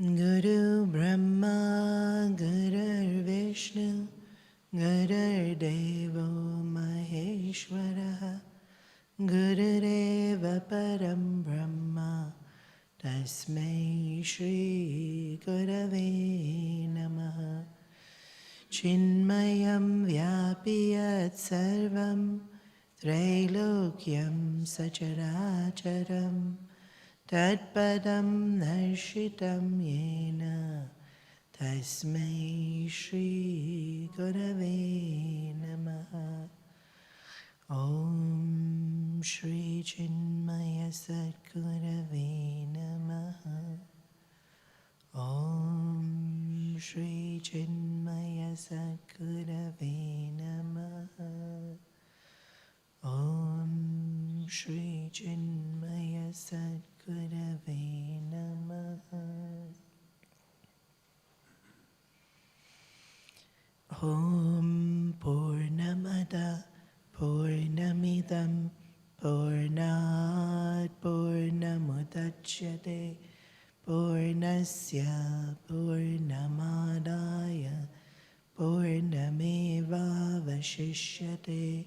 Guru Brahma, Guru Vishnu, Guru Devo Maheshwara, Gurudeva Param Brahma, Tasmai Shri Gurave Namaha. Chinmayam Vyapiyat Sarvam, Trailokyam Sacharacharam, Tatpadam Narshitam Yena, Tasmai Shri Gurave Namaha. Om Shri Chinmaya Satgurave Namaha. Om Shri Chinmaya Satgurave Namaha. Om Shri Chinmaya Satgurave Namaha. Om Purnamada Purnamidam Purnat Purnamudachyate Purnasya Purnamadaya Purnameva Vashishyate.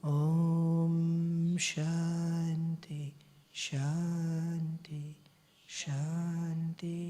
Om Shanti Shanti Shanti.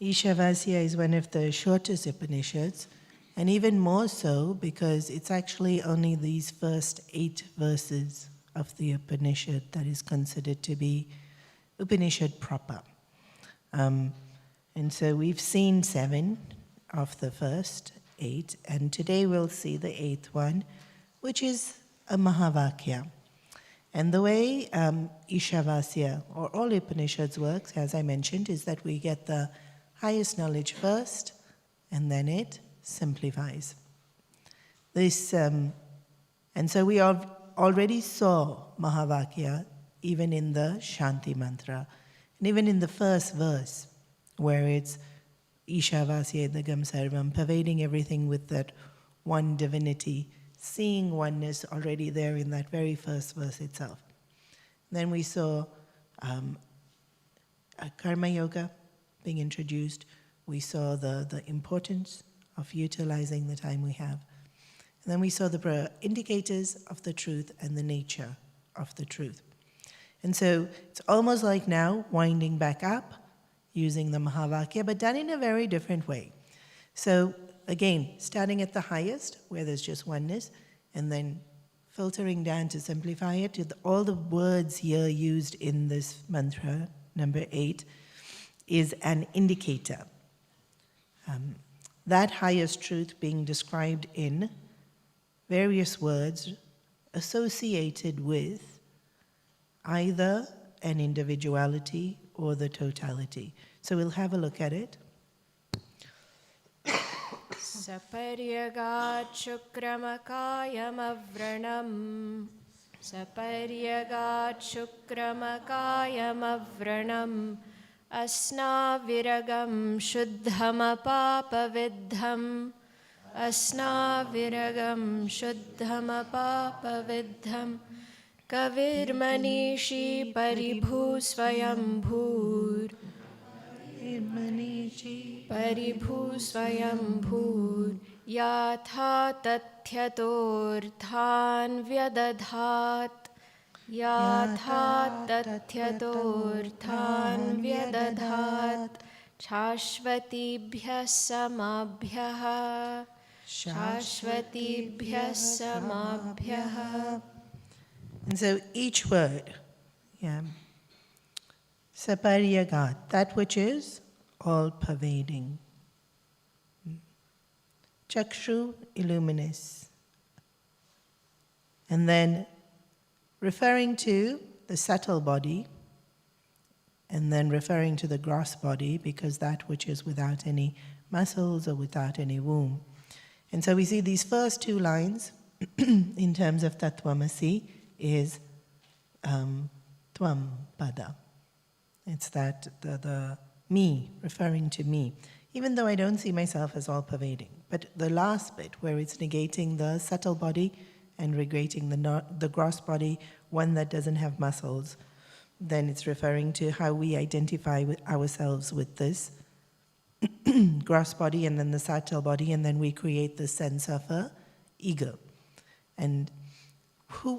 Isavasya is one of the shortest Upanishads, and even more so because it's actually only these first 8 verses of the Upanishad that is considered to be Upanishad proper. And so we've seen 7 of the first 8, and today we'll see the 8th one, which is a Mahavakya. And the way Isavasya, or all Upanishads works, as I mentioned, is that we get the highest knowledge first, and then it simplifies. This, and so we already saw Mahavakya even in the Shanti mantra, and even in the first verse, where it's Isavasya Idagam Sarvam, pervading everything with that one divinity, seeing oneness already there in that very first verse itself. Then we saw Karma Yoga being introduced. We saw the importance of utilizing the time we have. And then we saw the indicators of the truth and the nature of the truth. And so it's almost like now winding back up, using the Mahavakya, but done in a very different way. So again, starting at the highest, where there's just oneness, and then filtering down to simplify it to all the words here used in this mantra, number 8, is an indicator. That highest truth being described in various words associated with either an individuality or the totality. So we'll have a look at it. Saparyagat Shukramakayamavranam Saparyagat Shukramakayamavranam Asnaviragam Shuddhamapapavidham Asnaviragam Shuddhamapapavidham Kavirmanishi Paribhusvayambhur Paribhusvayambhur Yatha Tathyatorthan Vyadadhat Yatha Tathyatorthan Vyadadhat Shashvatibhyah Samabhyah Shashvatibhyah Samabhyah. And so each word, Saparyagat, that which is all-pervading. Chakshu, illuminous. And then referring to the subtle body, and then referring to the gross body, because that which is without any muscles or without any womb. And so we see these first 2 lines in terms of Tattvamasi is Tvam Pada. It's that the me, referring to me, even though I don't see myself as all-pervading. But the last bit, where it's negating the subtle body and negating the gross body, one that doesn't have muscles, then it's referring to how we identify with ourselves with this gross body and then the subtle body, and then we create the sense of a ego. And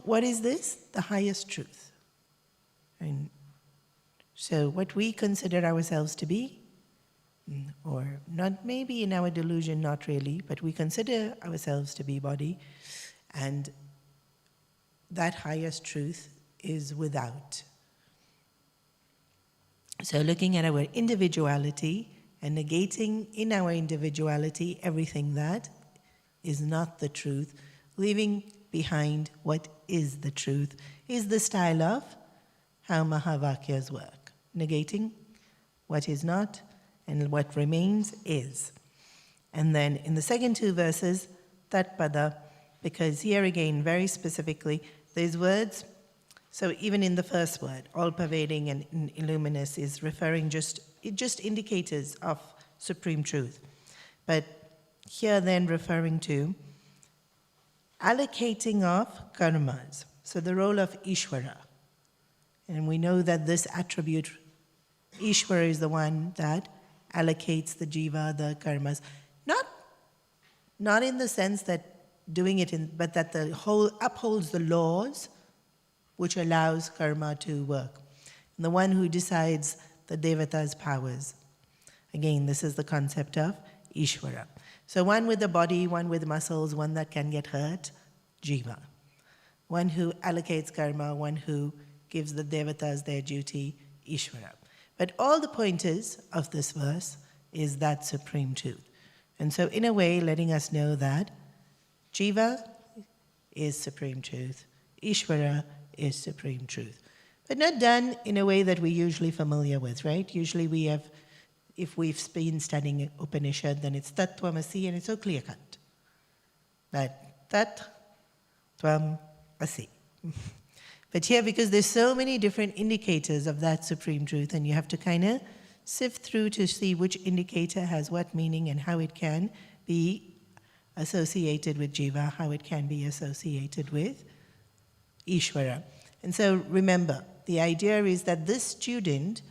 what is this? The highest truth. And so what we consider ourselves to be, or not, maybe in our delusion, not really, but we consider ourselves to be body, and that highest truth is without. So looking at our individuality and negating in our individuality everything that is not the truth, leaving behind what is the truth, is the style of how Mahavakyas work. Negating what is not, and what remains is. And then in the second two verses, Tatpada, because here again, very specifically, these words, so even in the first word, all-pervading and illuminous is referring just indicators of supreme truth. But here then referring to allocating of karmas, so the role of Ishvara. And we know that this attribute, Ishvara is the one that allocates the jiva, the karmas. Not in the sense that doing it but that the whole upholds the laws which allows karma to work. And the one who decides the devata's powers. Again, this is the concept of Ishvara. So one with the body, one with muscles, one that can get hurt, jiva. One who allocates karma, one who gives the devatas their duty, Ishvara. But all the pointers of this verse is that supreme truth. And so in a way, letting us know that jiva is supreme truth, Ishvara is supreme truth. But not done in a way that we're usually familiar with, right? Usually we have, if we've been studying Upanishad, then it's Tat Tvamasi and it's so clear-cut. That Tat Tvamasi. But here, because there's so many different indicators of that supreme truth, and you have to kind of sift through to see which indicator has what meaning and how it can be associated with jiva, how it can be associated with Ishvara. And so remember, the idea is that this student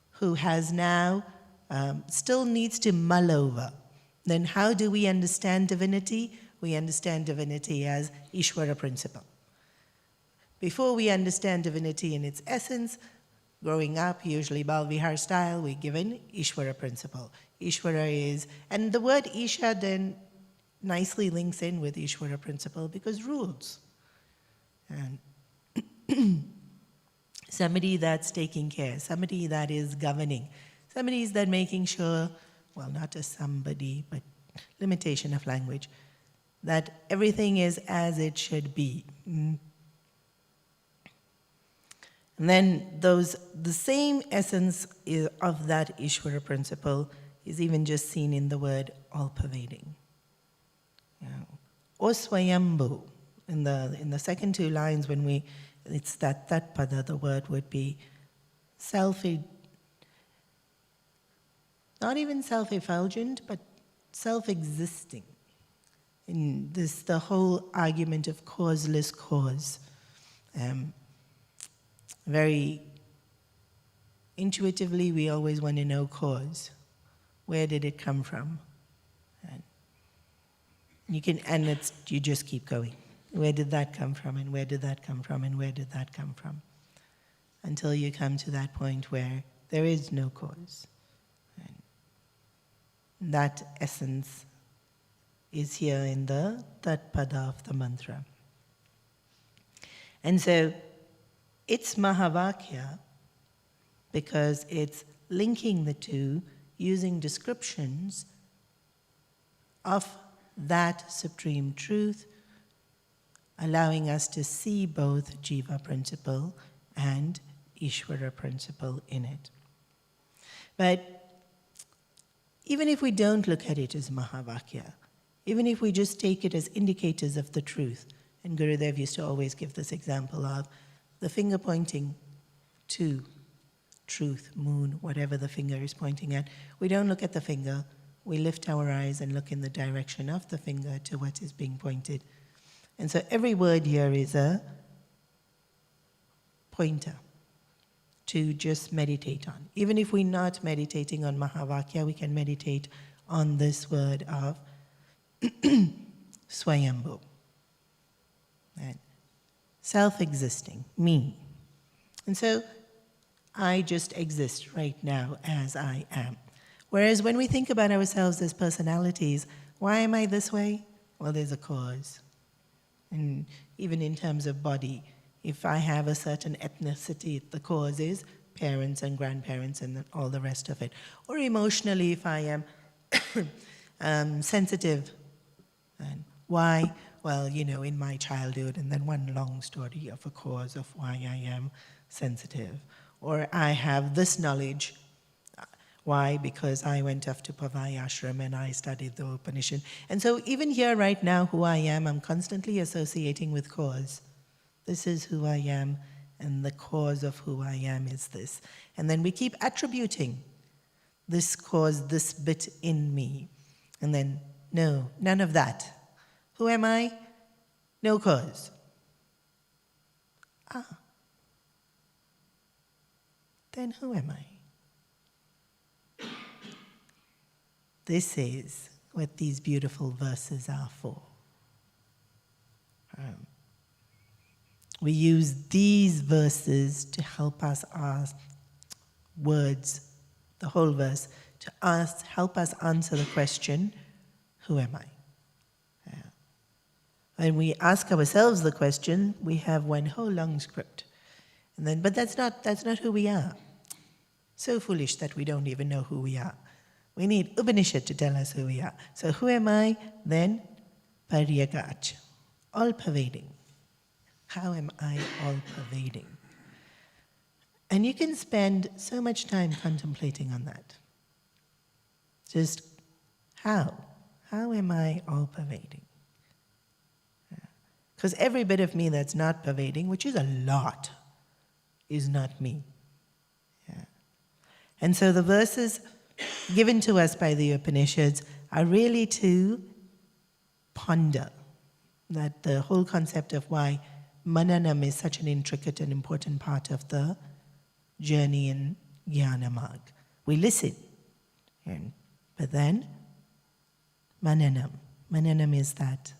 who has now still needs to mull over, then how do we understand divinity? We understand divinity as Ishvara principle. Before we understand divinity in its essence, growing up, usually Balvihar style, we're given Ishvara principle. Ishvara is, and the word Isha then nicely links in with Ishvara principle because rules. And somebody that's taking care, somebody that is governing, somebody is that making sure, well, not a somebody, but limitation of language, that everything is as it should be. And then the same essence of that Ishvara principle is even just seen in the word all-pervading. Osvayambhu, in the second two lines when it's that pada, the word would be not even self-effulgent, but self-existing. In this, the whole argument of causeless cause. Very intuitively, we always want to know cause. Where did it come from? And you just keep going. Where did that come from? And where did that come from? And where did that come from? Until you come to that point where there is no cause. And that essence is here in the Tat Pada of the mantra. And so it's Mahavakya because it's linking the two using descriptions of that supreme truth, allowing us to see both Jiva principle and Ishvara principle in it. But even if we don't look at it as Mahavakya, even if we just take it as indicators of the truth, and Gurudev used to always give this example of the finger pointing to truth, moon, whatever the finger is pointing at. We don't look at the finger. We lift our eyes and look in the direction of the finger to what is being pointed. And so every word here is a pointer to just meditate on. Even if we're not meditating on Mahavakya, we can meditate on this word of Swayambhu. And self-existing, me. And so I just exist right now as I am. Whereas when we think about ourselves as personalities, why am I this way? Well, there's a cause. And even in terms of body, if I have a certain ethnicity, the cause is parents and grandparents and all the rest of it. Or emotionally, if I am sensitive. And why? Well, in my childhood, and then one long story of a cause of why I am sensitive. Or I have this knowledge. Why? Because I went off to Pavai Ashram and I studied the Upanishad. And so even here right now, who I am, I'm constantly associating with cause. This is who I am, and the cause of who I am is this. And then we keep attributing this cause, this bit in me. And then, no, none of that. Who am I? No cause. Then who am I? This is what these beautiful verses are for. We use these verses to help us ask words, the whole verse, to help us answer the question, who am I? When we ask ourselves the question, we have one whole long script. And then, but that's not who we are. So foolish that we don't even know who we are. We need Upanishad to tell us who we are. So who am I? Then Paryagach, all-pervading. How am I all-pervading? And you can spend so much time contemplating on that. Just how? How am I all-pervading? Because every bit of me that's not pervading, which is a lot, is not me. Yeah. And so the verses given to us by the Upanishads are really to ponder that the whole concept of why Mananam is such an intricate and important part of the journey in Jnana Marg. We listen, but then Mananam is that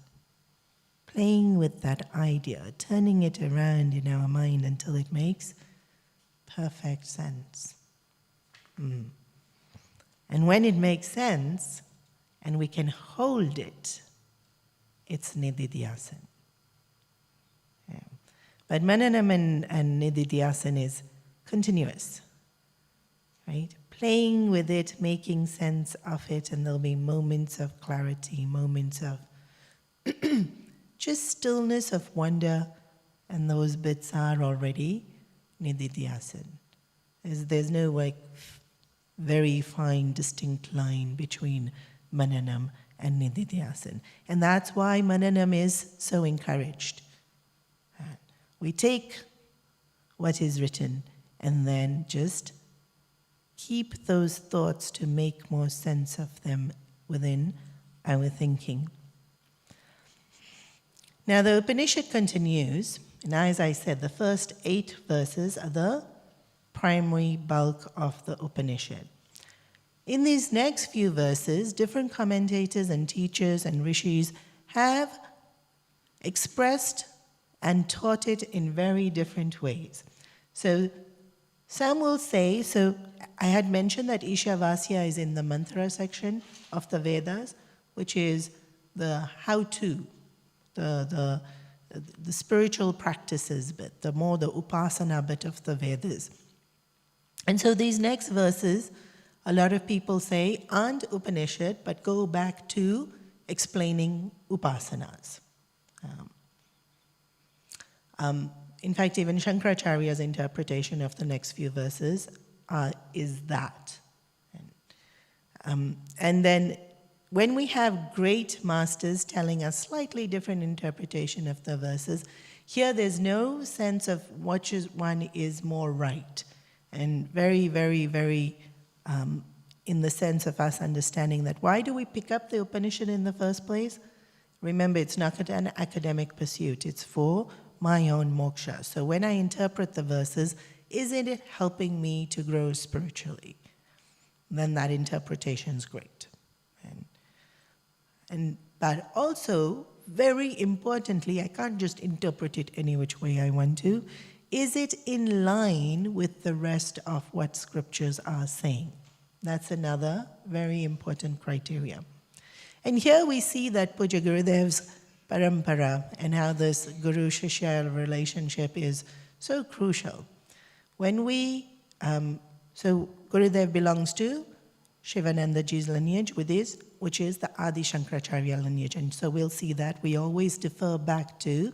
playing with that idea, turning it around in our mind until it makes perfect sense. And when it makes sense, and we can hold it, it's Nididhyasan. Yeah. But Mananam and Nididhyasan is continuous, right? Playing with it, making sense of it, and there'll be moments of clarity, moments of just stillness, of wonder, and those bits are already Nididhyasan. There's no very fine, distinct line between Mananam and Nididhyasan. And that's why Mananam is so encouraged. We take what is written and then just keep those thoughts to make more sense of them within our thinking. Now the Upanishad continues, and as I said, the first 8 verses are the primary bulk of the Upanishad. In these next few verses, different commentators and teachers and rishis have expressed and taught it in very different ways. So some will say, so I had mentioned that Isavasya is in the mantra section of the Vedas, which is the how-to, the spiritual practices bit, the upasana bit of the Vedas. And so these next verses, a lot of people say, aren't Upanishad, but go back to explaining upasanas. In fact, even Shankaracharya's interpretation of the next few verses is that. And then when we have great masters telling us slightly different interpretation of the verses, here there's no sense of which one is more right and very, very, very in the sense of us understanding that why do we pick up the Upanishad in the first place? Remember, it's not an academic pursuit. It's for my own moksha. So when I interpret the verses, isn't it helping me to grow spiritually? Then that interpretation is great. But also, very importantly, I can't just interpret it any which way I want to. Is it in line with the rest of what scriptures are saying? That's another very important criteria. And here we see that Puja Gurudev's parampara and how this Guru-Shishya relationship is so crucial. When we, so Gurudev belongs to Shivanandaji's lineage, which is the Adi Shankaracharya lineage. And so we'll see that we always defer back to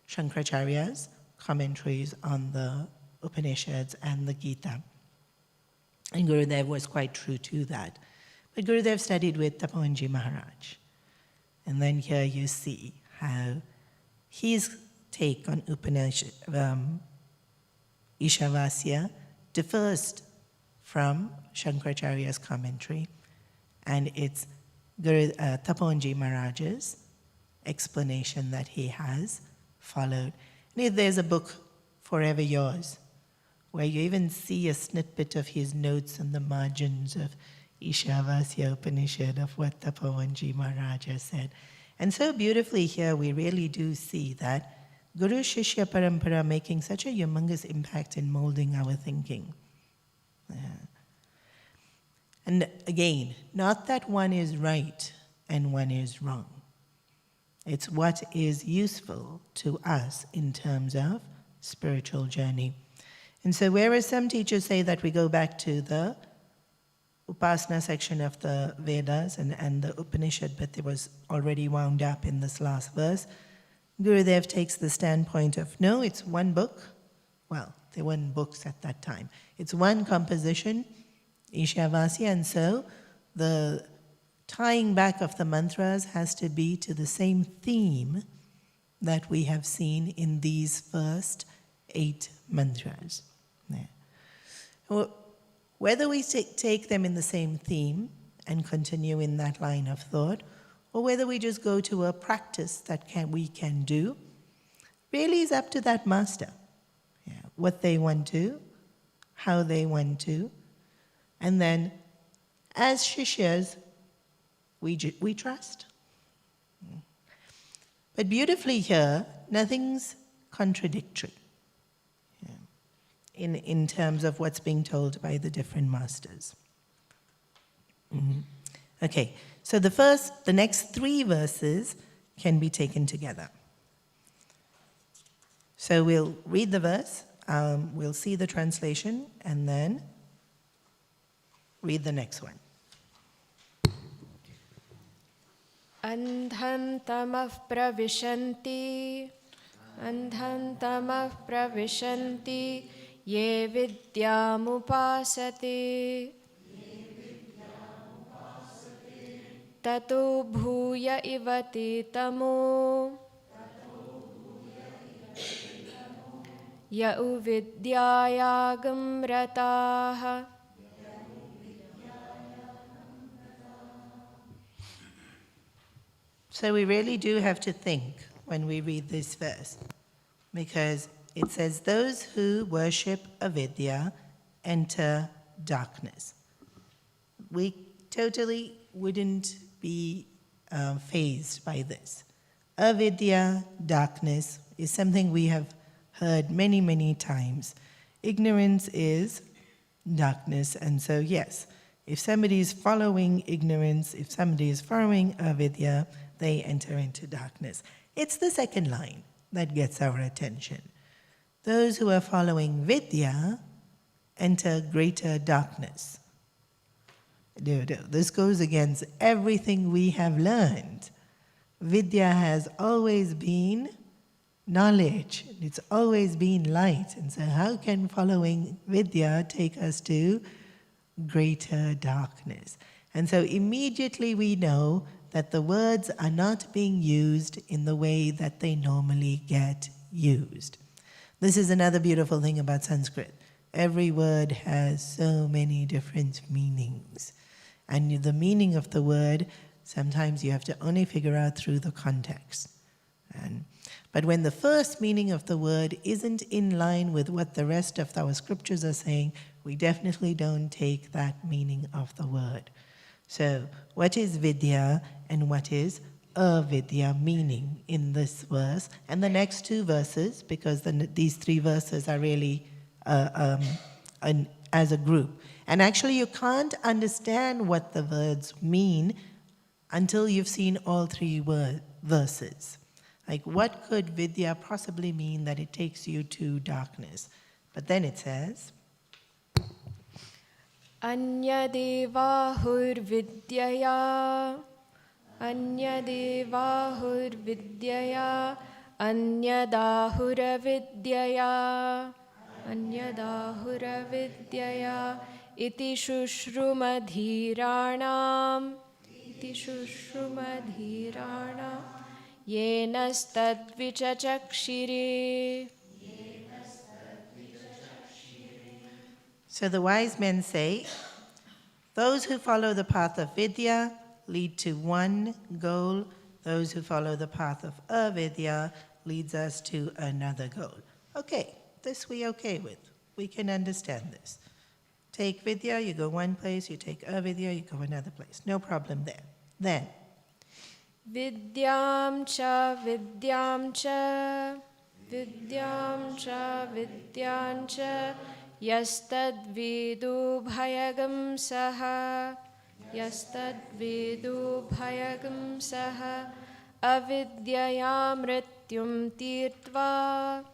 Shankaracharya's commentaries on the Upanishads and the Gita. And Gurudev was quite true to that. But Gurudev studied with Tapobanji Maharaj. And then here you see how his take on Upanishad, Isavasya differs from Shankaracharya's commentary. And it's Tapobanji Maharaj's explanation that he has followed. And there's a book, Forever Yours, where you even see a snippet of his notes on the margins of Isavasya Upanishad of what Tapobanji Maharaj has said. And so beautifully here we really do see that Guru Shishya Parampara making such a humongous impact in molding our thinking. And again, not that one is right and one is wrong. It's what is useful to us in terms of spiritual journey. And so whereas some teachers say that we go back to the Upasana section of the Vedas and the Upanishad, but it was already wound up in this last verse, Gurudev takes the standpoint of, no, it's one book. Well, there weren't books at that time. It's one composition, Isavasya, and so the tying back of the mantras has to be to the same theme that we have seen in these first 8 mantras. Yeah. Whether we take them in the same theme and continue in that line of thought, or whether we just go to a practice that we can do, really is up to that master. Yeah. What they want to, how they want to, and then as Shishyas, we trust. But beautifully here, nothing's contradictory in terms of what's being told by the different masters. Okay, so the next 3 verses can be taken together. So we'll read the verse, we'll see the translation, and then read the next one. Andham tamah pravishanti, andham tamah pravishanti, ye vidyam upasate, tato bhuya ivati tamo, ya uvidyayagam rataha. So we really do have to think when we read this verse, because it says, those who worship avidya enter darkness. We totally wouldn't be fazed by this. Avidya, darkness, is something we have heard many, many times. Ignorance is darkness, and so yes, if somebody is following ignorance, if somebody is following avidya, they enter into darkness. It's the second line that gets our attention. Those who are following vidya enter greater darkness. This goes against everything we have learned. Vidya has always been knowledge. It's always been light. And so how can following vidya take us to greater darkness? And so immediately we know that the words are not being used in the way that they normally get used. This is another beautiful thing about Sanskrit. Every word has so many different meanings. And the meaning of the word, sometimes you have to only figure out through the context. But when the first meaning of the word isn't in line with what the rest of our scriptures are saying, we definitely don't take that meaning of the word. So, what is vidya and what is avidya meaning in this verse and the next two verses, because these three verses are really as a group. And actually you can't understand what the words mean until you've seen all three verses. Like, what could vidya possibly mean that it takes you to darkness? But then it says, Anyadevahurvidyaya Anyadevahurvidyaya Anyadahuravidyaya Anyadahuravidyaya Iti shushrumadhiranam Iti shushrumadhiranam Yenastadvichachakshire. so the wise men say, those who follow the path of vidya lead to one goal. Those who follow the path of avidya leads us to another goal. Okay, this we okay with. We can understand this. Take vidya, you go one place. You take avidya, you go another place. No problem there. Then, Vidyam cha vidyam cha vidyam cha yastad vidu bhayagam saha avidyaya mrityum tirtva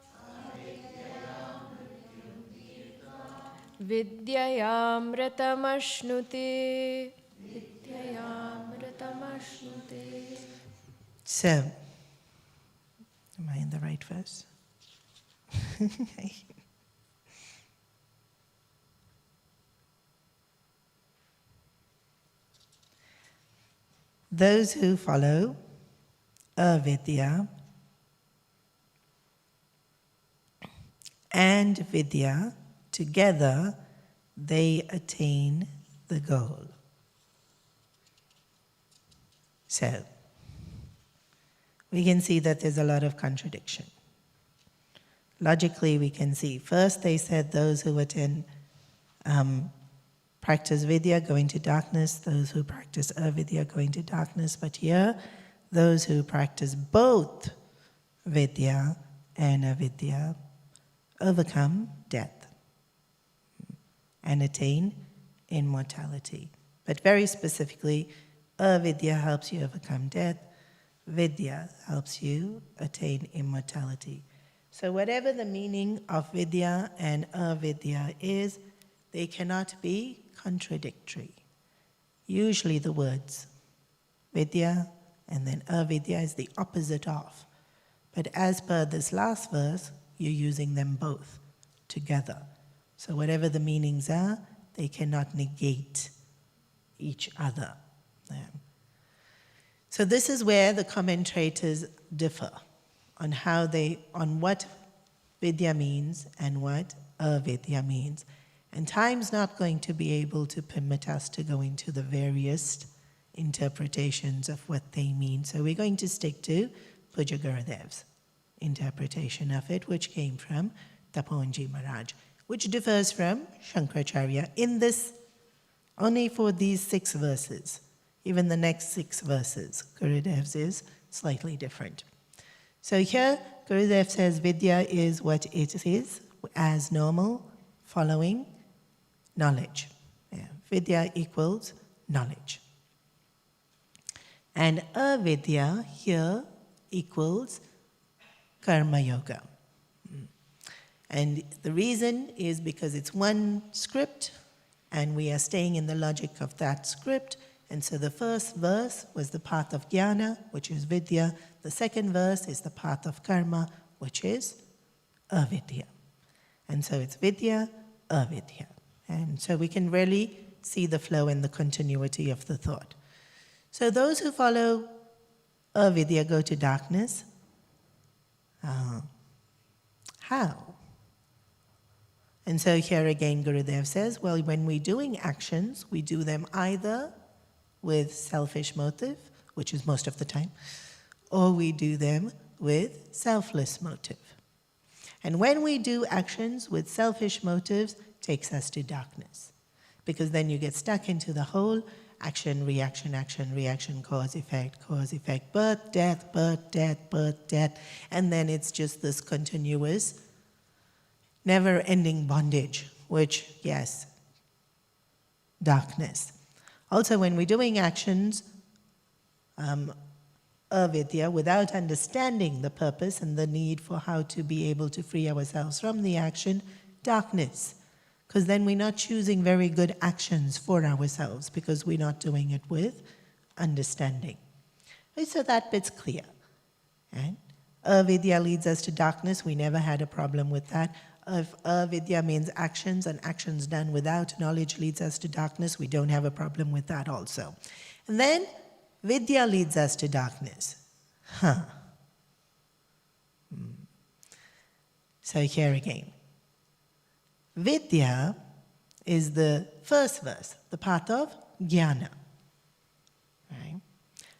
vidyayamritamashnuti vidyayamritamashnuti. so, am I in the right verse? Those who follow avidya and vidya, together they attain the goal. So, we can see that there's a lot of contradiction. Logically, we can see, first they said those who practice vidya go into darkness, those who practice avidya go into darkness, but here, those who practice both vidya and avidya overcome death and attain immortality. But very specifically, avidya helps you overcome death, vidya helps you attain immortality. So whatever the meaning of vidya and avidya is, they cannot be contradictory. Usually the words vidya and then avidya is the opposite of. But as per this last verse, you're using them both together. So whatever the meanings are, they cannot negate each other. So this is where the commentators differ on what vidya means and what avidya means. And time's not going to be able to permit us to go into the various interpretations of what they mean. So we're going to stick to Puja Gurudev's interpretation of it, which came from Taponji Maharaj, which differs from Shankaracharya in this, only for these 6 verses. Even the next 6 verses, Gurudev's is slightly different. So here, Gurudev says vidya is what it is, as normal, following knowledge. Vidya equals knowledge. And avidya here equals karma yoga. And the reason is because it's one script and we are staying in the logic of that script. And so the first verse was the path of jnana, which is vidya. The second verse is the path of karma, which is avidya. And so it's vidya, avidya. And so we can really see the flow and the continuity of the thought. So those who follow avidya go to darkness. How? And so here again, Gurudev says, well, when we're doing actions, we do them either with selfish motive, which is most of the time, or we do them with selfless motive. And when we do actions with selfish motives, it takes us to darkness. Because then you get stuck into the whole action, reaction, cause, effect, birth, death, birth, death. And then it's just this continuous, never-ending bondage, which, yes, darkness. Also, when we're doing actions, avidya, without understanding the purpose and the need for how to be able to free ourselves from the action, darkness. Because then we're not choosing very good actions for ourselves because we're not doing it with understanding. So that bit's clear. Right? Avidya leads us to darkness. We never had a problem with that. If avidya means actions, and actions done without knowledge leads us to darkness, we don't have a problem with that also. And then vidya leads us to darkness. So here again. Vidya is the first verse, the path of jnana. Right?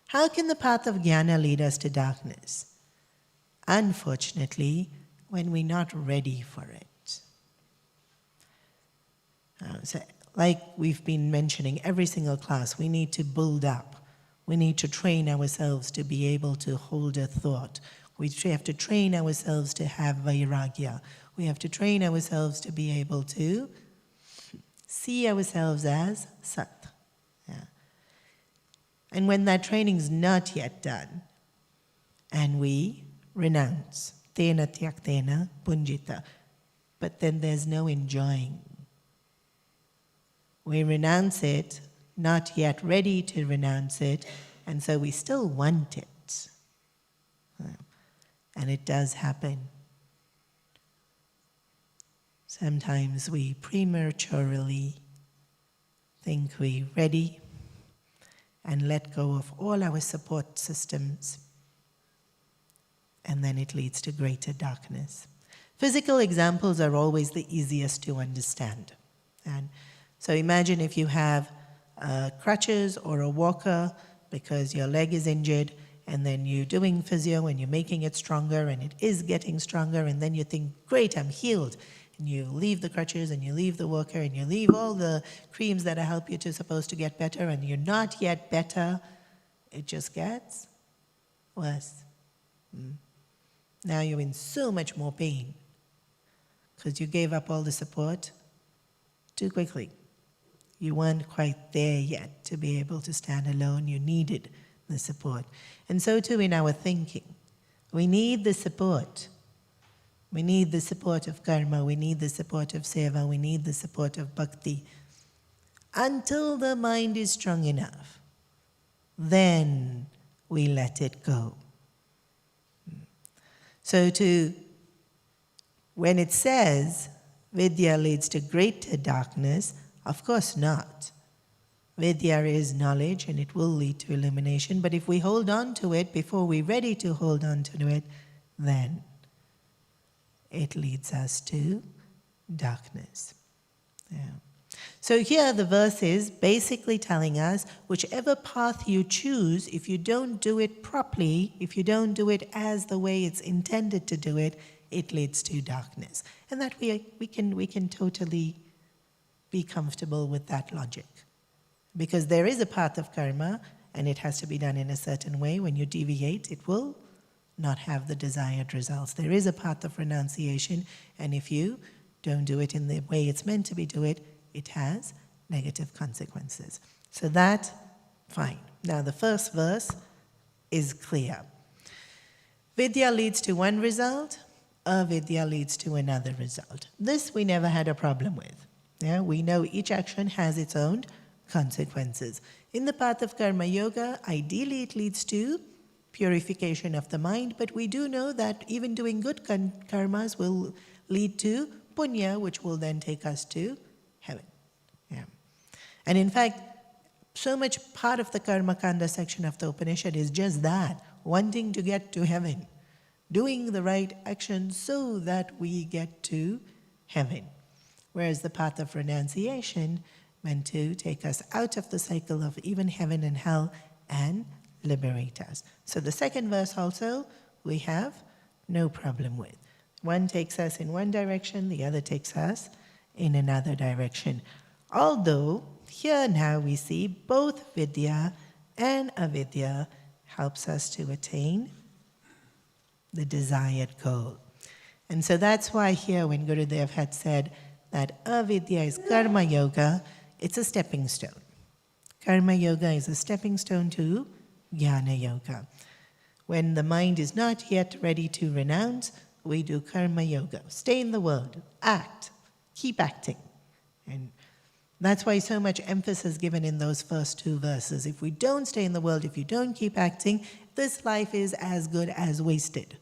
How can the path of jnana lead us to darkness? Unfortunately, when we're not ready for it. So, like we've been mentioning every single class, we need to build up. We need to train ourselves to be able to hold a thought. We have to train ourselves to have vairagya. We have to train ourselves to be able to see ourselves as sat. Yeah. And when that training's not yet done, and we renounce, tena tyaktena punjita, but then there's no enjoying. We renounce it, not yet ready to renounce it, and so we still want it. And it does happen. Sometimes we prematurely think we're ready and let go of all our support systems, and then it leads to greater darkness. Physical examples are always the easiest to understand. And so imagine if you have crutches or a walker because your leg is injured, and then you're doing physio and you're making it stronger and it is getting stronger, and then you think, great, I'm healed. And you leave the crutches and you leave the walker and you leave all the creams that help you to supposed to get better, and you're not yet better. It just gets worse. Now you're in so much more pain because you gave up all the support too quickly. You weren't quite there yet to be able to stand alone. You needed the support. And so too in our thinking. We need the support. We need the support of karma. We need the support of seva. We need the support of bhakti. Until the mind is strong enough, then we let it go. So when it says vidya leads to greater darkness, of course not. Vidya is knowledge and it will lead to illumination, but if we hold on to it before we're ready to hold on to it, then it leads us to darkness. Yeah. So here the verse is basically telling us whichever path you choose, if you don't do it properly, if you don't do it as the way it's intended to do it, it leads to darkness. And that we can totally be comfortable with that logic. Because there is a path of karma and it has to be done in a certain way. When you deviate, it will not have the desired results. There is a path of renunciation, and if you don't do it in the way it's meant to be do it, it has negative consequences. So that, fine. Now the first verse is clear. Vidya leads to one result, avidya leads to another result. This we never had a problem with. Yeah, we know each action has its own consequences. In the path of karma yoga, ideally it leads to purification of the mind, but we do know that even doing good karmas will lead to punya, which will then take us to heaven. Yeah. And in fact, so much part of the Karma Kanda section of the Upanishad is just that, wanting to get to heaven, doing the right action so that we get to heaven. Whereas the path of renunciation meant to take us out of the cycle of even heaven and hell and liberate us. So the second verse also we have no problem with. One takes us in one direction, the other takes us in another direction. Although here now we see both vidya and avidya helps us to attain the desired goal. And so that's why here when Gurudev had said that avidya is karma yoga, it's a stepping stone. Karma yoga is a stepping stone to jnana yoga. When the mind is not yet ready to renounce, we do karma yoga. Stay in the world, act, keep acting. And that's why so much emphasis given in those first two verses. If we don't stay in the world, if you don't keep acting, this life is as good as wasted.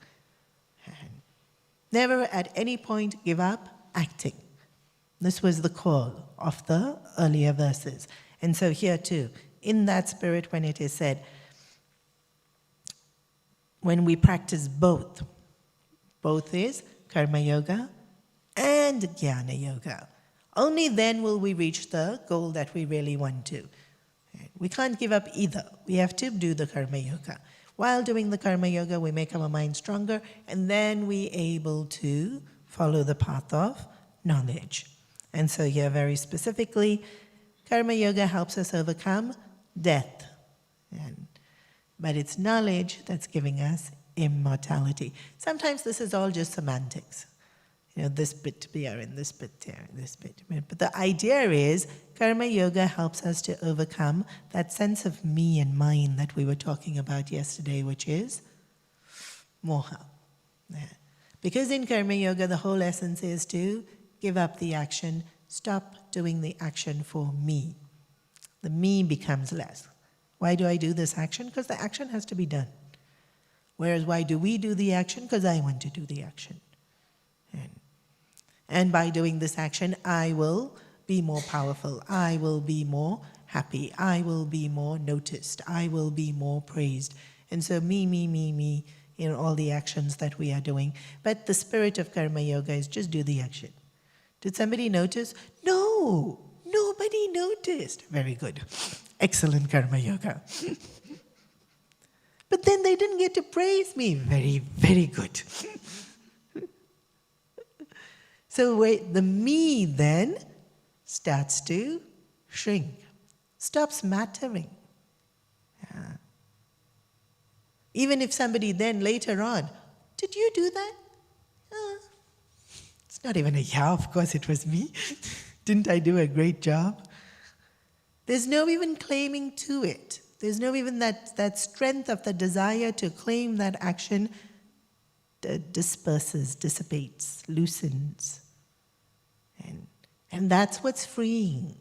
And never at any point give up acting. This was the call of the earlier verses. And so here too, in that spirit when it is said, when we practice both is karma yoga and jnana yoga. Only then will we reach the goal that we really want to. We can't give up either. We have to do the karma yoga. While doing the karma yoga, we make our mind stronger, and then we able to follow the path of knowledge. And so here very specifically, karma yoga helps us overcome death. But it's knowledge that's giving us immortality. Sometimes this is all just semantics. This bit here and this bit here and this bit. But the idea is karma yoga helps us to overcome that sense of me and mine that we were talking about yesterday, which is moha. Because in karma yoga, the whole essence is to give up the action, stop doing the action for me. The me becomes less. Why do I do this action? Because the action has to be done. Whereas why do we do the action? Because I want to do the action. And by doing this action, I will be more powerful. I will be more happy. I will be more noticed. I will be more praised. And so me, all the actions that we are doing. But the spirit of karma yoga is just do the action. Did somebody notice? No, nobody noticed. Very good. Excellent karma yoga. But then they didn't get to praise me. Very, very good. So the me then starts to shrink, stops mattering. Even if somebody then later on, did you do that? It's not even a yeah, of course it was me. Didn't I do a great job? There's no even claiming to it. There's no even that strength of the desire to claim that action disperses, dissipates, loosens. And that's what's freeing.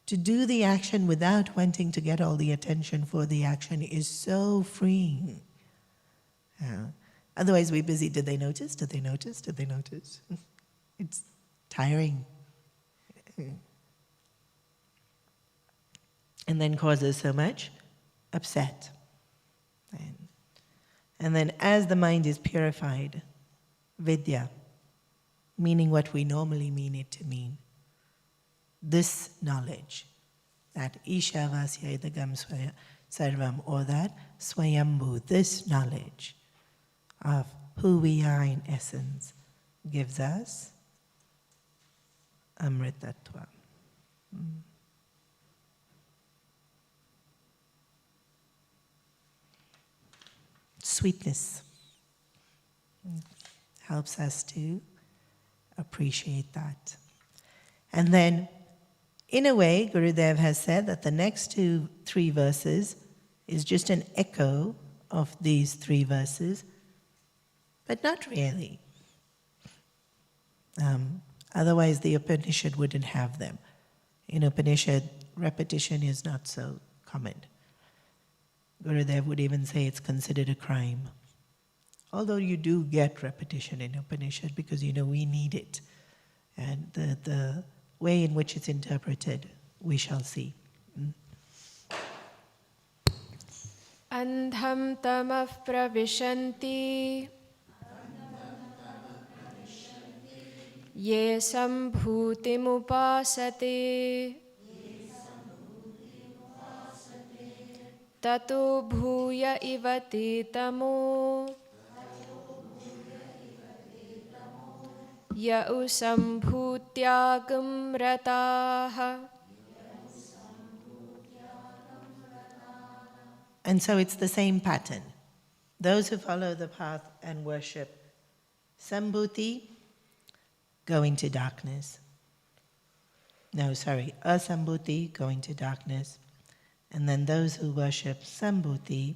To do the action without wanting to get all the attention for the action is so freeing. Otherwise we're busy, did they notice? Did they notice? Did they notice? It's tiring. And then causes so much upset. And then as the mind is purified, vidya, meaning what we normally mean it to mean, this knowledge, that Isavasya idagam sarvam, or that swayambhu, this knowledge of who we are in essence, gives us amritatva. Sweetness helps us to appreciate that. And then, in a way, Gurudev has said that the next 3 verses is just an echo of these 3 verses, but not really. Otherwise, the Upanishad wouldn't have them. In Upanishad, repetition is not so common. Gurudev would even say it's considered a crime. Although you do get repetition in Upanishad because we need it. And the way in which it's interpreted, we shall see. Andham tamah pravishanti ye sambhutimupasate tato bhuya ivate tamo ya usambhutyagam rataha. And so it's the same pattern. Those who follow the path and worship Sambhuti go into darkness. No, sorry, Asambhuti go into darkness. And then those who worship Sambhuti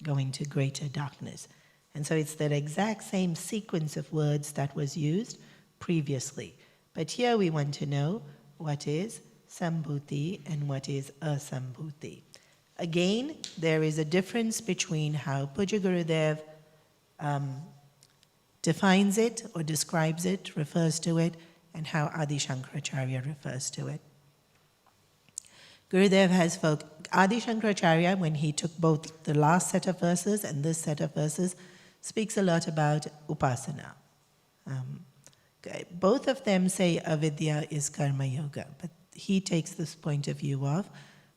go into greater darkness. And so it's that exact same sequence of words that was used previously. But here we want to know what is Sambhuti and what is Asambhuti. Again, there is a difference between how Puja Gurudev defines it or describes it, refers to it, and how Adi Shankaracharya refers to it. Gurudev has Adi Shankaracharya, when he took both the last set of verses and this set of verses, speaks a lot about upasana. Both of them say avidya is karma yoga, but he takes this point of view of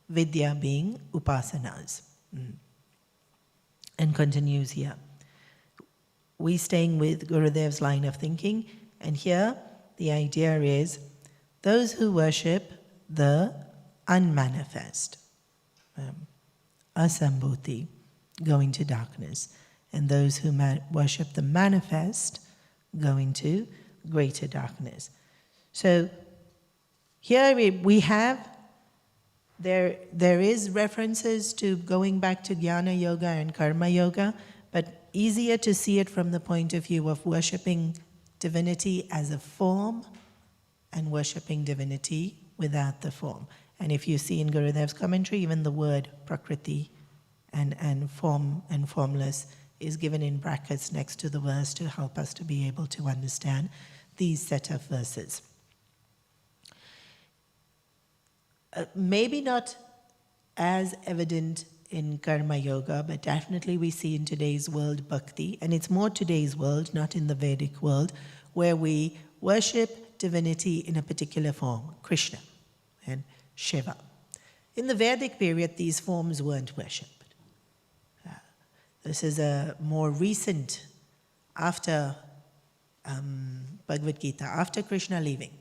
vidya being upasanas. And continues here. We staying with Gurudev's line of thinking, and here the idea is those who worship the unmanifest, asambhuti, go into darkness, and those who worship the manifest go into greater darkness. So here we have there is references to going back to jnana yoga and karma yoga, but easier to see it from the point of view of worshipping divinity as a form and worshipping divinity without the form. And if you see in Gurudev's commentary, even the word prakriti and form and formless is given in brackets next to the verse to help us to be able to understand these set of verses. Maybe not as evident in karma yoga, but definitely we see in today's world bhakti, and it's more today's world, not in the Vedic world, where we worship divinity in a particular form, Krishna and Shiva. In the Vedic period, these forms weren't worshipped. This is a more recent, after Bhagavad Gita, after Krishna leaving.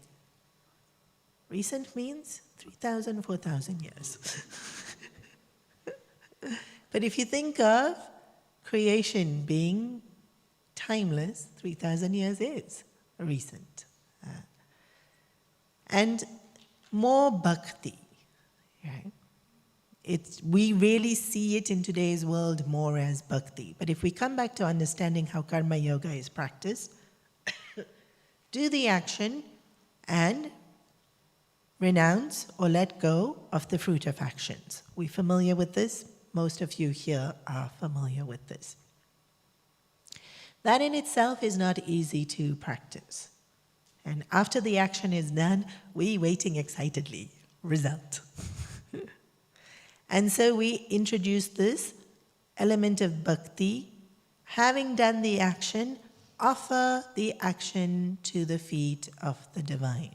Recent means 3,000, 4,000 years. But if you think of creation being timeless, 3,000 years is recent. And more bhakti, right? We really see it in today's world more as bhakti. But if we come back to understanding how karma yoga is practiced, do the action and renounce or let go of the fruit of actions. We familiar with this? Most of you here are familiar with this. That in itself is not easy to practice. And after the action is done, we waiting excitedly, result. And so we introduce this element of bhakti. Having done the action, offer the action to the feet of the divine.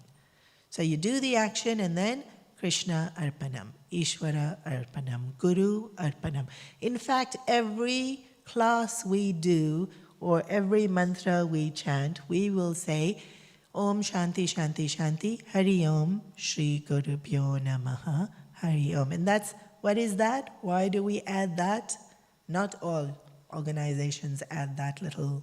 So you do the action and then Krishna Arpanam, Ishvara Arpanam, Guru Arpanam. In fact, every class we do or every mantra we chant, we will say, Om Shanti Shanti Shanti, Hari Om, Shri Gurubhyo Namaha, Hari Om. And that's, what is that? Why do we add that? Not all organizations add that little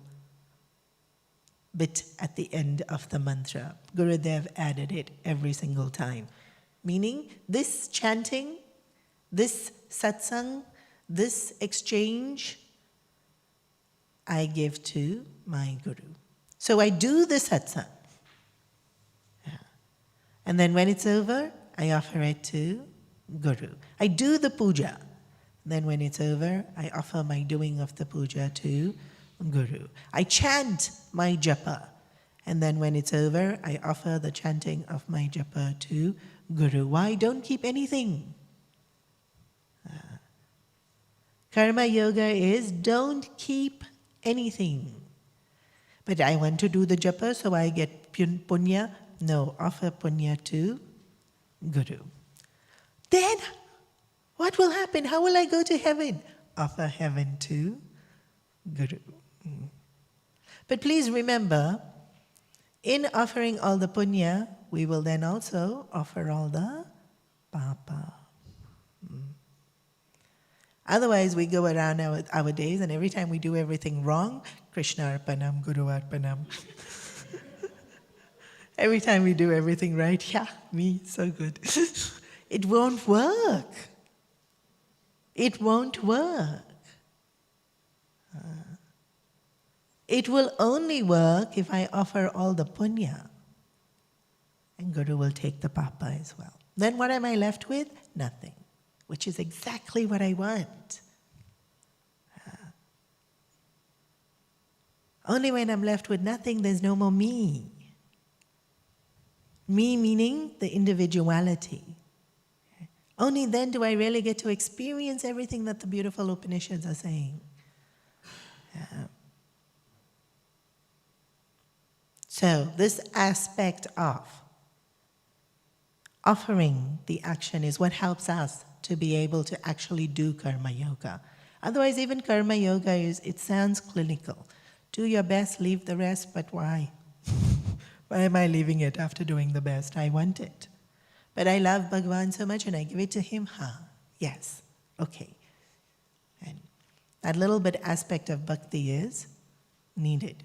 bit at the end of the mantra. Gurudev added it every single time. Meaning, this chanting, this satsang, this exchange, I give to my Guru. So I do the satsang. And then when it's over, I offer it to Guru. I do the puja. Then when it's over, I offer my doing of the puja to Guru. I chant my japa. And then when it's over, I offer the chanting of my japa to Guru. Why? Don't keep anything. Karma yoga is don't keep anything. But I want to do the japa, so I get punya? No, offer punya to Guru. Then, what will happen? How will I go to heaven? Offer heaven to Guru. But please remember, in offering all the punya, we will then also offer all the papa. Otherwise, we go around our days, and every time we do everything wrong, Krishna Arpanam, Guru Arpanam. Every time we do everything right, yeah, me, so good. It won't work. It won't work. It will only work if I offer all the punya. And Guru will take the papa as well. Then what am I left with? Nothing. Which is exactly what I want. Only when I'm left with nothing, there's no more me. Me meaning the individuality. Only then do I really get to experience everything that the beautiful Upanishads are saying. So this aspect of offering the action is what helps us to be able to actually do karma yoga. Otherwise, even karma yoga it sounds clinical. Do your best, leave the rest, but why? Why am I leaving it after doing the best? I want it. But I love Bhagavan so much and I give it to him, yes, okay. And that little bit aspect of bhakti is needed.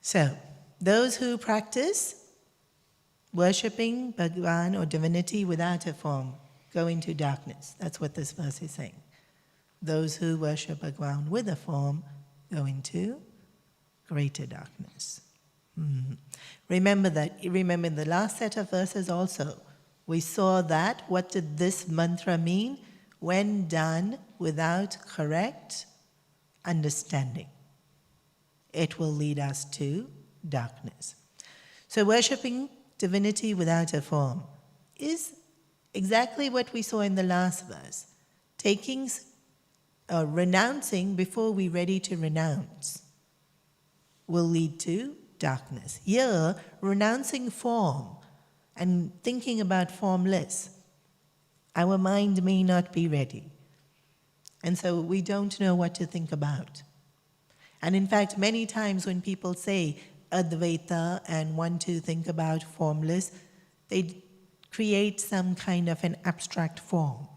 So, those who practice worshipping Bhagavan or divinity without a form go into darkness. That's what this verse is saying. Those who worship Bhagavan with a form go into greater darkness. Remember in the last set of verses also, we saw that, what did this mantra mean? When done without correct understanding, it will lead us to darkness. So worshipping divinity without a form is exactly what we saw in the last verse. Renouncing before we're ready to renounce will lead to darkness. Here, renouncing form and thinking about formless, our mind may not be ready. And so we don't know what to think about. And in fact, many times when people say Advaita and want to think about formless, they create some kind of an abstract form.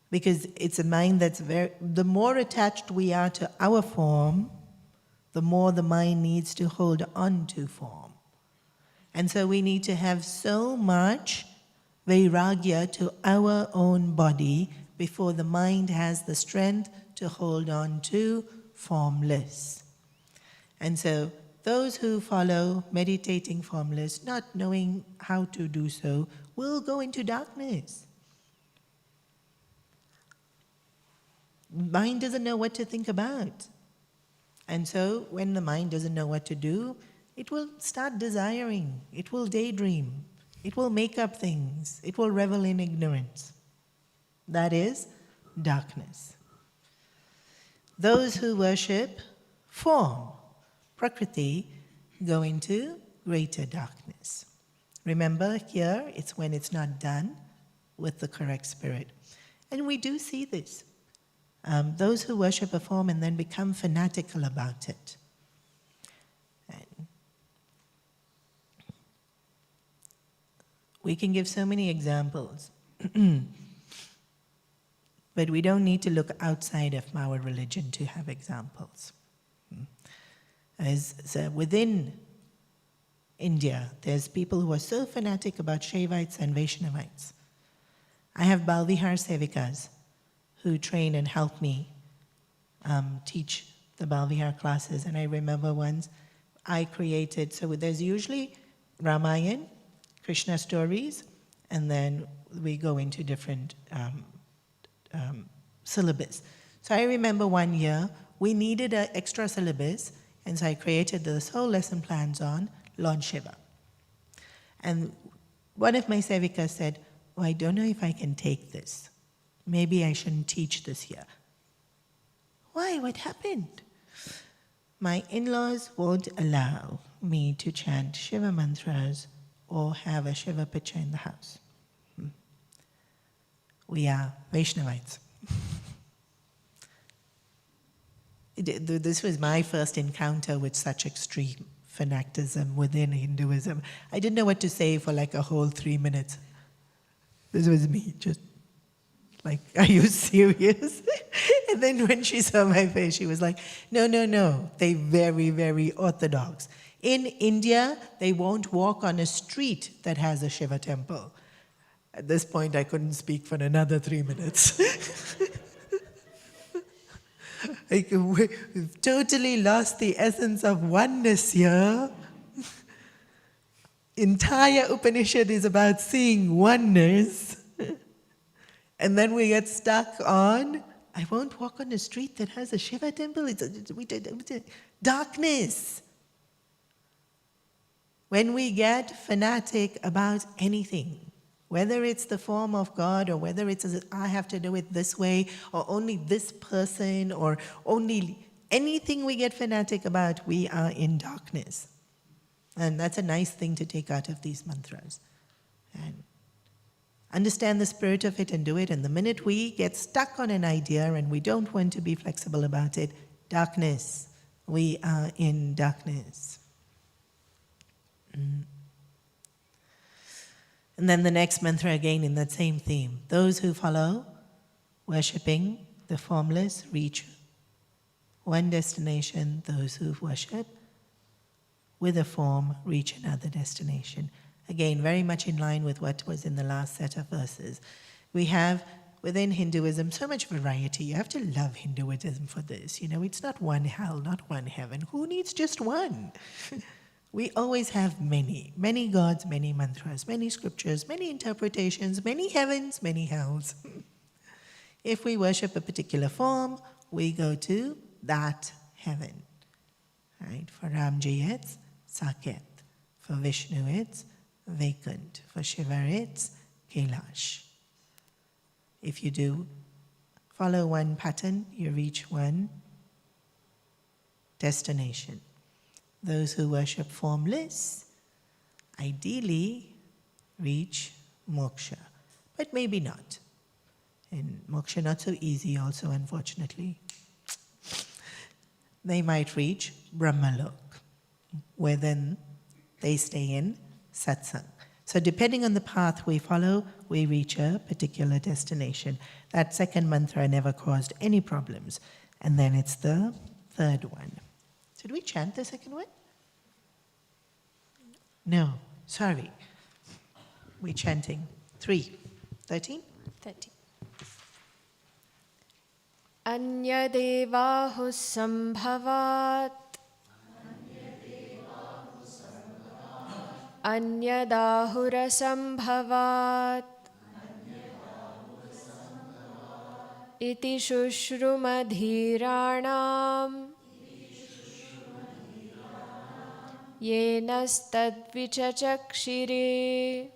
Because it's a mind that's the more attached we are to our form, the more the mind needs to hold on to form. And so we need to have so much vairagya to our own body before the mind has the strength to hold on to formless. And so those who follow meditating formless, not knowing how to do so, will go into darkness. Mind doesn't know what to think about. And so when the mind doesn't know what to do, it will start desiring, it will daydream, it will make up things, it will revel in ignorance. That is darkness. Those who worship form, prakriti, go into greater darkness. Remember here, it's when it's not done with the correct spirit. And we do see this. Those who worship a form and then become fanatical about it. And we can give so many examples. But we don't need to look outside of our religion to have examples. So within India, there's people who are so fanatic about Shaivites and Vaishnavites. I have Balvihar Sevikas who train and help me teach the Balvihar classes. And I remember once I created, so there's usually Ramayan, Krishna stories, and then we go into different syllabus. So I remember one year, we needed an extra syllabus, and so I created this whole lesson plans on Lord Shiva. And one of my sevikas said, oh, I don't know if I can take this. Maybe I shouldn't teach this here. Why? What happened? My in-laws won't allow me to chant Shiva mantras or have a Shiva picture in the house. We are Vaishnavites. This was my first encounter with such extreme fanaticism within Hinduism. I didn't know what to say for like a whole 3 minutes. This was me, just like, are you serious? And then when she saw my face, she was like, no, no, no. They're very, very orthodox. In India, they won't walk on a street that has a Shiva temple. At this point, I couldn't speak for another 3 minutes. We've totally lost the essence of oneness here. Entire Upanishad is about seeing oneness. And then we get stuck on, I won't walk on a street that has a Shiva temple. It's darkness. When we get fanatic about anything, whether it's the form of God or whether it's I have to do it this way or only this person or only anything we get fanatic about, we are in darkness. And that's a nice thing to take out of these mantras. And understand the spirit of it and do it. And the minute we get stuck on an idea and we don't want to be flexible about it, darkness. We are in darkness. And then the next mantra again in that same theme. Those who follow worshipping the formless reach one destination. Those who worship with a form reach another destination. Again, very much in line with what was in the last set of verses. We have within Hinduism so much variety. You have to love Hinduism for this. You know, it's not one hell, not one heaven. Who needs just one? We always have many, many gods, many mantras, many scriptures, many interpretations, many heavens, many hells. If we worship a particular form, we go to that heaven. Right? For Ramji, it's Saket. For Vishnu, it's Vaikunth. For Shiva, it's Kailash. If you do follow one pattern, you reach one destination. Those who worship formless, ideally reach moksha, but maybe not. And moksha not so easy also, unfortunately. They might reach Brahmalok, where then they stay in satsang. So depending on the path we follow, we reach a particular destination. That second mantra never caused any problems. And then it's the third one. Did we chant the second one? No, sorry. We're chanting 3. 13? 13. Anyadevahu sambhavat Anyadahura sambhavat Iti shushrumadhiranam Yenastadvichachakshire.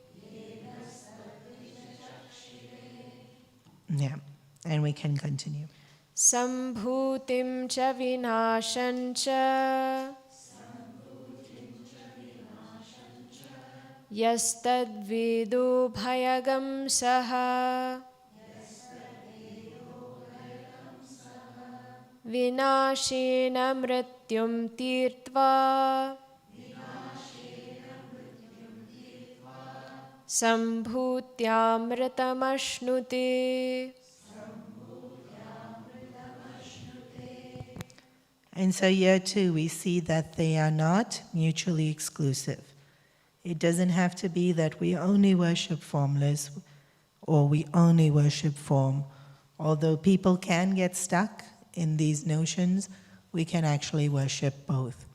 Yeah, and we can continue. Sambhutim cha vinasham cha Yastadvedo bhayagam saha Vinashena mrityum tirtva Sambhutyamritamashnuti. And so here too we see that they are not mutually exclusive. It doesn't have to be that we only worship formless or we only worship form. Although people can get stuck in these notions, we can actually worship both.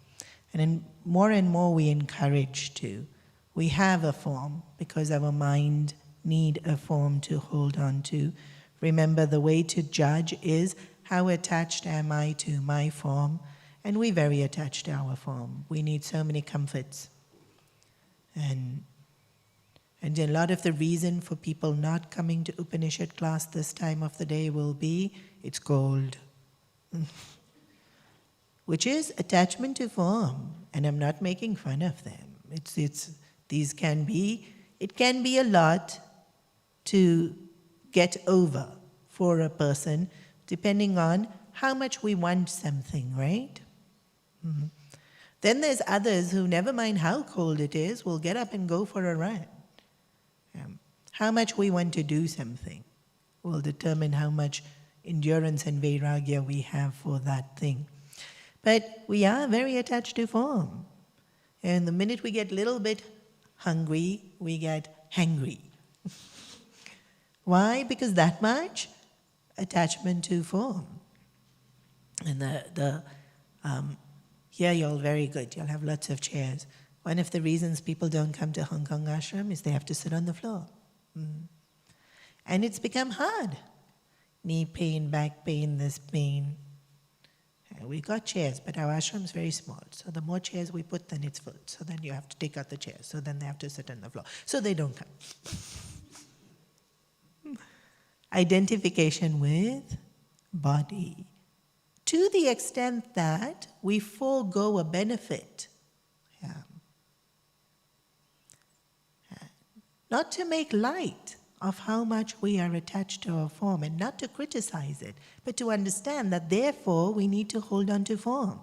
And more we encourage to. We have a form because our mind need a form to hold on to. Remember, the way to judge is how attached am I to my form, and we're very attached to our form. We need so many comforts. And a lot of the reason for people not coming to Upanishad class this time of the day will be, it's cold. which is attachment to form. And I'm not making fun of them. It can be a lot to get over for a person, depending on how much we want something, right? Then there's others who, never mind how cold it is, will get up and go for a run. How much we want to do something will determine how much endurance and vairagya we have for that thing. But we are very attached to form. And the minute we get a little bit hungry, we get hangry. Why? Because that much attachment to form. And here you're all very good. You'll have lots of chairs. One of the reasons people don't come to Hong Kong ashram is they have to sit on the floor. And it's become hard. Knee pain, back pain, this pain. We got chairs, but our ashram is very small. So the more chairs we put, then it's full. So then you have to take out the chairs. So then they have to sit on the floor. So they don't come. Identification with body. To the extent that we forego a benefit. Not to make light of how much we are attached to our form, and not to criticize it, but to understand that therefore we need to hold on to form.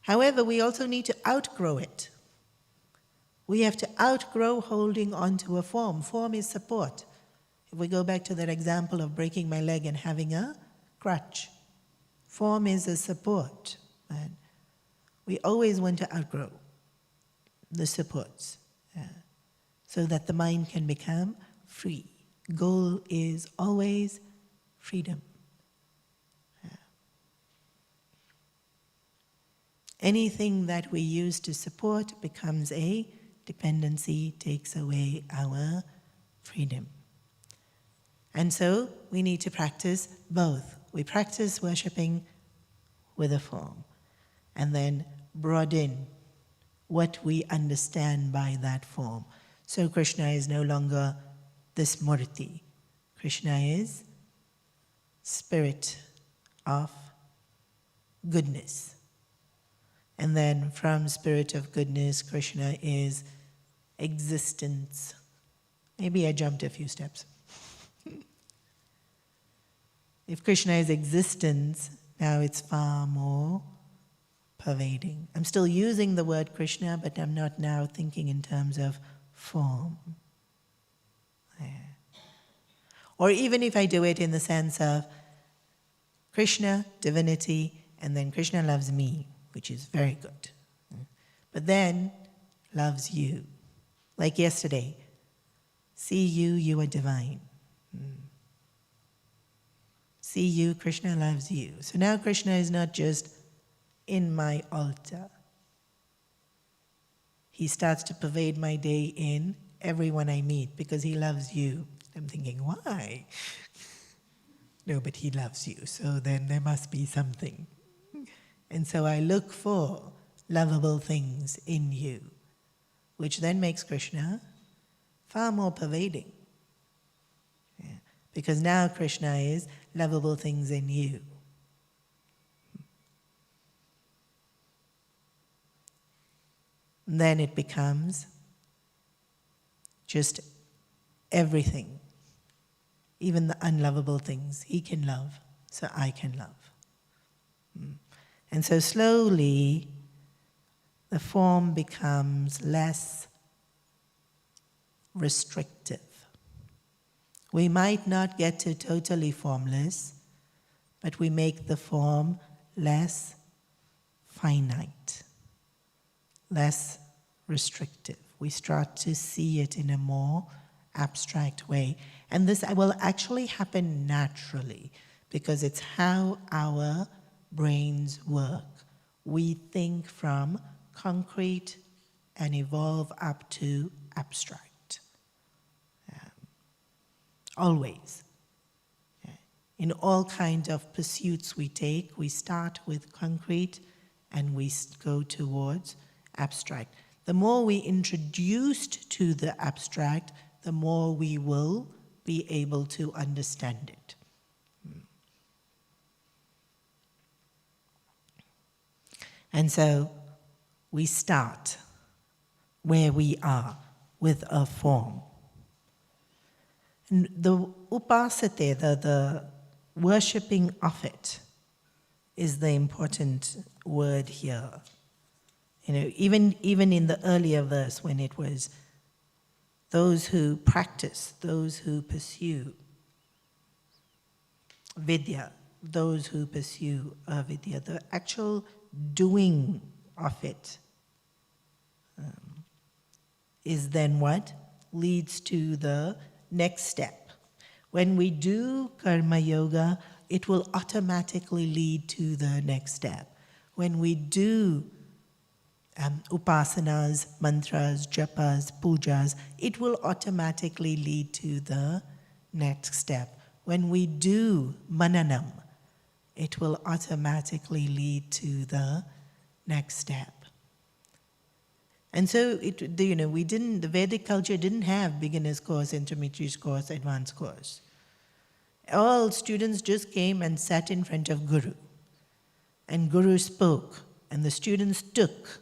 However, we also need to outgrow it. We have to outgrow holding on to a form. Form is support. If we go back to that example of breaking my leg and having a crutch, form is a support. And we always want to outgrow the supports, so that the mind can become free. Goal is always freedom. Anything that we use to support becomes a dependency, takes away our freedom. And so we need to practice both. We practice worshipping with a form, and then broaden what we understand by that form. So Krishna is no longer this murti. Krishna is spirit of goodness. And then from spirit of goodness, Krishna is existence. Maybe I jumped a few steps. If Krishna is existence, now it's far more pervading. I'm still using the word Krishna, but I'm not now thinking in terms of form. Or even if I do it in the sense of Krishna, divinity, and then Krishna loves me, which is very good. But then loves you. Like yesterday, see you, you are divine. See you, Krishna loves you. So now Krishna is not just in my altar. He starts to pervade my day in everyone I meet because he loves you. I'm thinking, why? No, but he loves you, so then there must be something. And so I look for lovable things in you, which then makes Krishna far more pervading. Because now Krishna is lovable things in you. Then it becomes just everything, even the unlovable things. He can love, so I can love. And so slowly, the form becomes less restrictive. We might not get to totally formless, but we make the form less finite, less restrictive. We start to see it in a more abstract way. And this will actually happen naturally because it's how our brains work. We think from concrete and evolve up to abstract. Always. In all kinds of pursuits we take, we start with concrete and we go towards abstract. The more we introduced to the abstract, the more we will be able to understand it. And so we start where we are with a form. And the upasate, the worshipping of it, is the important word here. Even in the earlier verse when it was those who practice, those who pursue vidya, those who pursue avidya, the actual doing of it is then what leads to the next step. When we do karma yoga, it will automatically lead to the next step. When we do upasanas, mantras, japas, pujas, it will automatically lead to the next step. When we do mananam, it will automatically lead to the next step. And so, the Vedic culture didn't have beginner's course, intermediate course, advanced course. All students just came and sat in front of Guru. And Guru spoke, and the students took.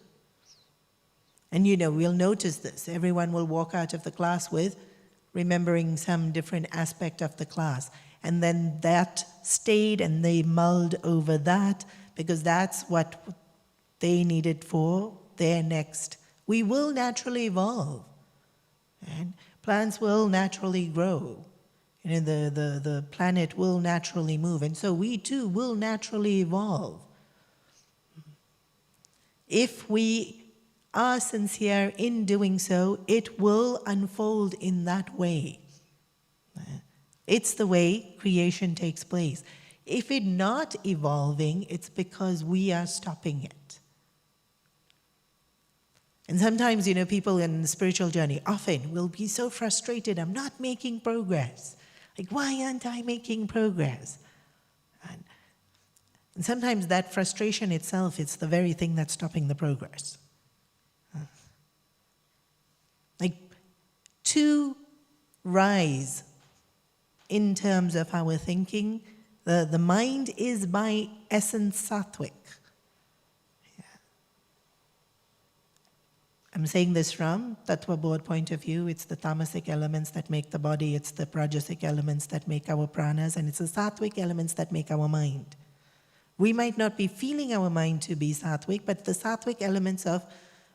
And we'll notice this. Everyone will walk out of the class with remembering some different aspect of the class. And then that stayed, and they mulled over that, because that's what they needed for their next. We will naturally evolve. And plants will naturally grow. The planet will naturally move. And so we too will naturally evolve. If we are sincere in doing so, it will unfold in that way. It's the way creation takes place. If it's not evolving, it's because we are stopping it. And sometimes, people in the spiritual journey often will be so frustrated, I'm not making progress. Like, why aren't I making progress? And sometimes that frustration itself, it's the very thing that's stopping the progress. Like, to rise in terms of our thinking, the mind is by essence sattvic. I'm saying this from Tattva Board point of view. It's the tamasic elements that make the body, it's the prajasic elements that make our pranas, and it's the sattvic elements that make our mind. We might not be feeling our mind to be sattvic, but the sattvic elements of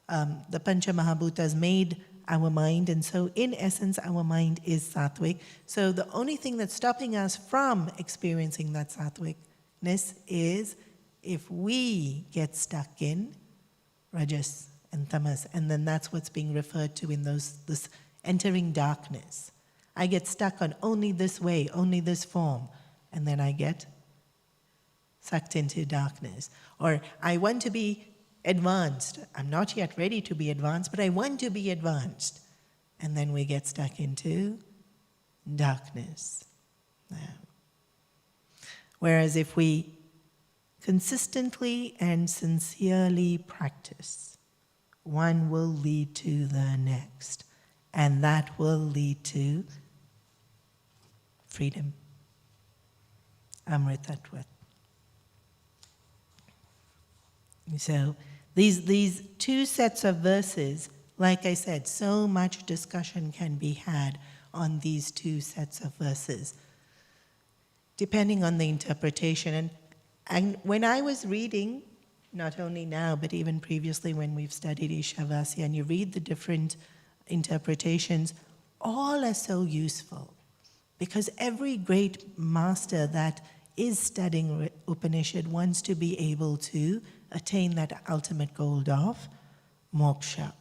the Pancha Mahabhutas made our mind, and so in essence our mind is sattvic. So the only thing that's stopping us from experiencing that sattvicness is if we get stuck in rajas and tamas, and then that's what's being referred to in this entering darkness. I get stuck on only this way, only this form, and then I get sucked into darkness. Or I want to be advanced. I'm not yet ready to be advanced, but I want to be advanced. And then we get stuck into darkness. Whereas if we consistently and sincerely practice, one will lead to the next, and that will lead to freedom, amritatvat. So these two sets of verses, like I said, so much discussion can be had on these two sets of verses, depending on the interpretation. And when I was reading, not only now, but even previously when we've studied Isavasya, and you read the different interpretations, all are so useful. Because every great master that is studying Upanishad wants to be able to attain that ultimate goal of moksha.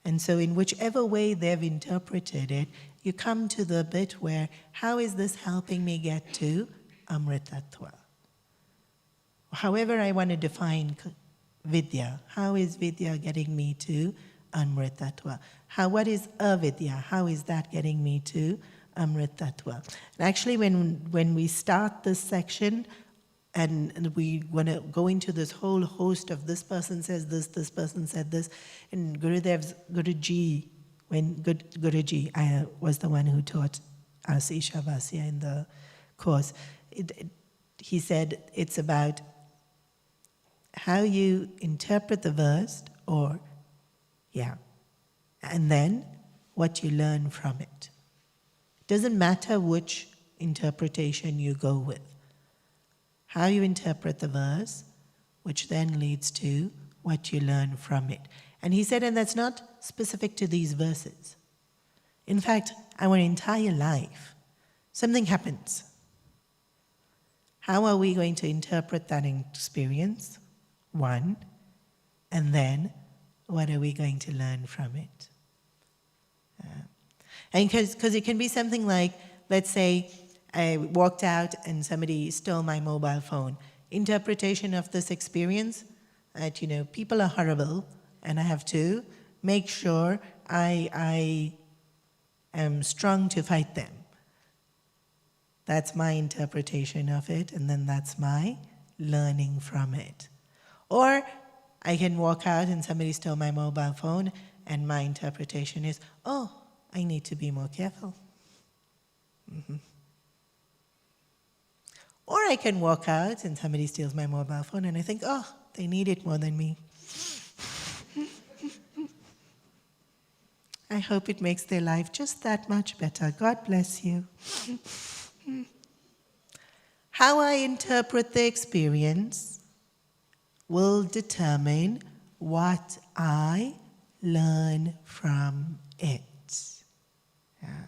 And so in whichever way they've interpreted it, you come to the bit where, how is this helping me get to amritattva? However I want to define vidya, how is vidya getting me to amritattva? What is avidya? How is that getting me to amritattva? And actually when we start this section, and we want to go into this whole host of this person says this person said this, and Guruji, I was the one who taught us Isavasya in the course, he said it's about how you interpret the verse, and then what you learn from it. It doesn't matter which interpretation you go with. How you interpret the verse, which then leads to what you learn from it. And he said, and that's not specific to these verses. In fact, our entire life, something happens. How are we going to interpret that experience? One, and then what are we going to learn from it? And because it can be something like, let's say, I walked out and somebody stole my mobile phone. Interpretation of this experience, that, people are horrible, and I have to make sure I am strong to fight them. That's my interpretation of it, and then that's my learning from it. Or I can walk out and somebody stole my mobile phone, and my interpretation is, oh, I need to be more careful. Mm-hmm. Or I can walk out and somebody steals my mobile phone and I think, oh, they need it more than me. I hope it makes their life just that much better. God bless you. How I interpret the experience will determine what I learn from it. Yeah.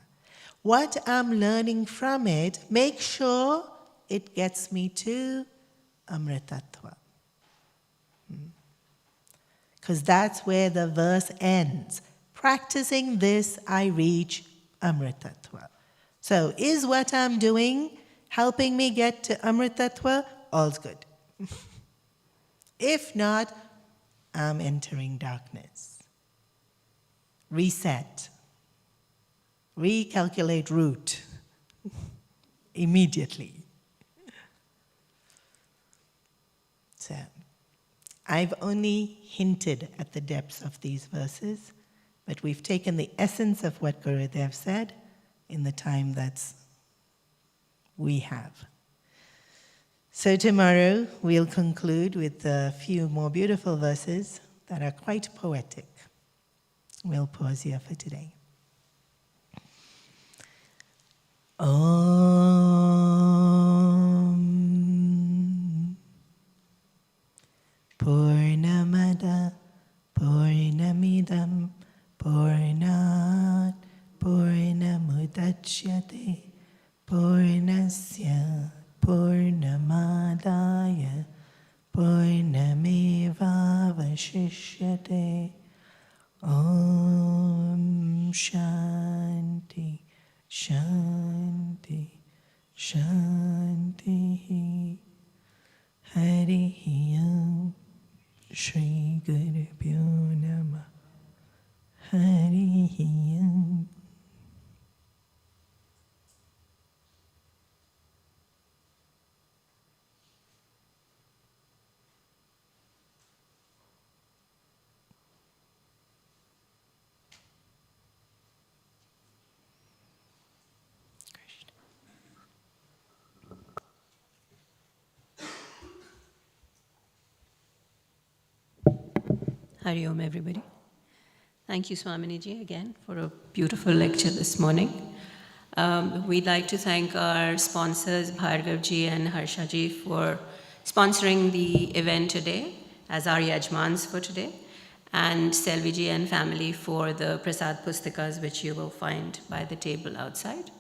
What I'm learning from it, make sure it gets me to Amritattva. Because that's where the verse ends. Practicing this, I reach Amritattva. So is what I'm doing helping me get to Amritattva? All's good. If not, I'm entering darkness. Reset. Recalculate route. Immediately. So, I've only hinted at the depths of these verses, but we've taken the essence of what Gurudev said in the time that we have. So tomorrow we'll conclude with a few more beautiful verses that are quite poetic. We'll pause here for today. Om Purnamada Purnamidam Purnat Purnamudachyate Purnasya Purnamadaya Purnamevavashishyate. Om Shanti Shanti Shanti. Harihi Om Shri Gurubhyo Namah. Harihi Om. Hari Om, everybody. Thank you, Swaminiji, again for a beautiful lecture this morning. We'd like to thank our sponsors, Bhargavji and Harshaji, for sponsoring the event today as our Yajmans for today, and Selviji and family for the Prasad Pustikas, which you will find by the table outside.